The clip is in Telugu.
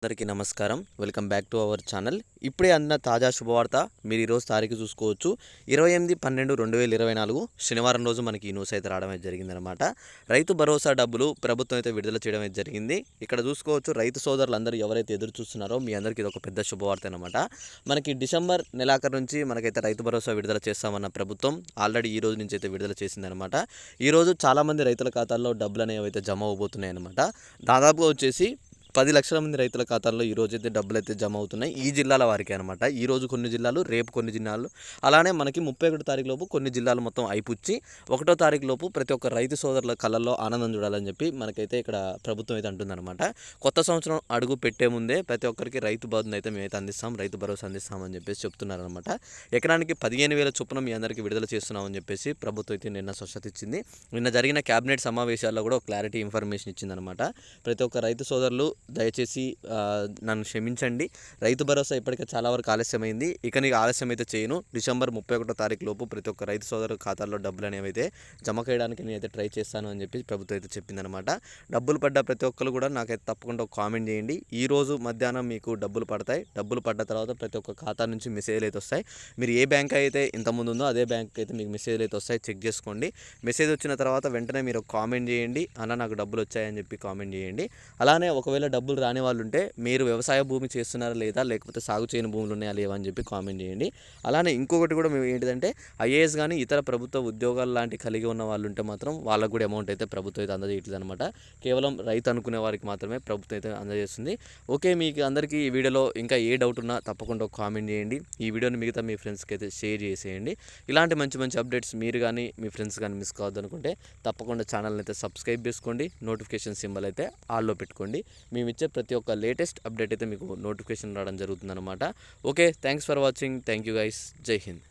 అందరికీ నమస్కారం. Welcome back to our channel. ఇప్పుడే అందిన తాజా శుభవార్త. మీరు ఈరోజు తారీఖు చూసుకోవచ్చు. 28/12/2024 శనివారం రోజు మనకి ఈ న్యూస్ అయితే రావడం అయితే జరిగిందనమాట. రైతు భరోసా డబ్బులు ప్రభుత్వం అయితే విడుదల చేయడం అయితే జరిగింది. ఇక్కడ చూసుకోవచ్చు, రైతు సోదరులందరూ ఎవరైతే ఎదురు చూస్తున్నారో మీ అందరికీ ఇది ఒక పెద్ద శుభవార్త అనమాట. మనకి డిసెంబర్ నెలాఖరు నుంచి మనకైతే రైతు భరోసా విడుదల చేస్తామన్న ప్రభుత్వం ఆల్రెడీ ఈ రోజు నుంచి అయితే విడుదల చేసిందనమాట. ఈరోజు చాలామంది రైతుల ఖాతాల్లో డబ్బులు అనేవి అయితే జమ అవబోతున్నాయి అనమాట. దాదాపుగా వచ్చేసి 10 లక్షల మంది రైతుల ఖాతాల్లో ఈ రోజైతే డబ్బులు అయితే జమ అవుతున్నాయి. ఈ జిల్లాల వారికి అనమాట. ఈ రోజు కొన్ని జిల్లాలు, రేపు కొన్ని జిల్లాలు, అలానే మనకి 31 తారీఖు లోపు కొన్ని జిల్లాలు మొత్తం అయిపుచ్చి 1వ తారీఖు లోపు ప్రతి ఒక్క రైతు సోదరుల కళ్ళల్లో ఆనందం చూడాలని చెప్పి మనకైతే ఇక్కడ ప్రభుత్వం అయితే అంటుందన్నమాట. కొత్త సంవత్సరం అడుగు పెట్టే ముందే ప్రతి ఒక్కరికి రైతు బంధు అయితే మేమైతే అందిస్తాం, రైతు భరోసా అందిస్తామని చెప్పేసి చెప్తున్నారనమాట. ఎకరానికి 15,000 చొప్పున మీ అందరికీ విడుదల చేస్తున్నామని చెప్పేసి ప్రభుత్వం అయితే నిన్న స్వచ్ఛత ఇచ్చింది. నిన్న జరిగిన క్యాబినెట్ సమావేశాల్లో కూడా క్లారిటీ ఇన్ఫర్మేషన్ ఇచ్చిందనమాట. ప్రతి ఒక్క రైతు సోదరులు దయచేసి నన్ను క్షమించండి, రైతు భరోసా ఇప్పటికే చాలా వరకు ఆలస్యమైంది, ఇక నీకు ఆలస్యం అయితే చేయను. డిసెంబర్ 31వ తారీఖు లోపు ప్రతి ఒక్క రైతు సోదరు ఖాతాల్లో డబ్బులు అనేవి అయితే జమ చేయడానికి నేనైతే ట్రై చేస్తాను అని చెప్పి ప్రభుత్వం అయితే చెప్పిందనమాట. డబ్బులు పడ్డ ప్రతి ఒక్కరు కూడా నాకైతే తప్పకుండా ఒక కామెంట్ చేయండి. ఈ రోజు మధ్యాహ్నం మీకు డబ్బులు పడతాయి. డబ్బులు పడ్డ తర్వాత ప్రతి ఒక్క ఖాతా నుంచి మెసేజ్లు అయితే వస్తాయి. మీరు ఏ బ్యాంక్ అయితే ఇంతకుముందు ఉందో అదే బ్యాంక్ అయితే మీకు మెసేజ్లు అయితే వస్తాయి, చెక్ చేసుకోండి. మెసేజ్ వచ్చిన తర్వాత వెంటనే మీరు కామెంట్ చేయండి, అన్న నాకు డబ్బులు వచ్చాయని చెప్పి కామెంట్ చేయండి. అలానే ఒకవేళ డబ్బులు రాని వాళ్ళు ఉంటే మీరు వ్యవసాయ భూమి చేస్తున్నారా లేదా, లేకపోతే సాగు చేయని భూములు ఉన్నాయా లేవా అని చెప్పి కామెంట్ చేయండి. అలానే ఇంకొకటి కూడా మేము ఏంటిదంటే ఐఏఎస్ కానీ ఇతర ప్రభుత్వ ఉద్యోగాలు లాంటి కలిగి ఉన్న వాళ్ళు ఉంటే మాత్రం వాళ్ళకు కూడా అమౌంట్ అయితే ప్రభుత్వం అయితే అందజేయట్లేదు అనమాట. కేవలం రైతు అనుకునే వారికి మాత్రమే ప్రభుత్వం అయితే అందజేస్తుంది. ఓకే, మీకు అందరికీ ఈ వీడియోలో ఇంకా ఏ డౌట్ ఉన్నా తప్పకుండా ఒక కామెంట్ చేయండి. ఈ వీడియోని మిగతా మీ ఫ్రెండ్స్కి అయితే షేర్ చేసేయండి. ఇలాంటి మంచి మంచి అప్డేట్స్ మీరు కానీ మీ ఫ్రెండ్స్ కానీ మిస్ కావద్దు అనుకుంటే తప్పకుండా ఛానల్ని అయితే సబ్స్క్రైబ్ చేసుకోండి. నోటిఫికేషన్ సింబల్ అయితే ఆల్లో పెట్టుకోండి. మేము ఇచ్చే ప్రతి ఒక్క లేటెస్ట్ అప్డేట్ అయితే మీకు నోటిఫికేషన్ రావడం జరుగుతుందన్నమాట. Okay, thanks for watching. Thank you guys. జై హింద్.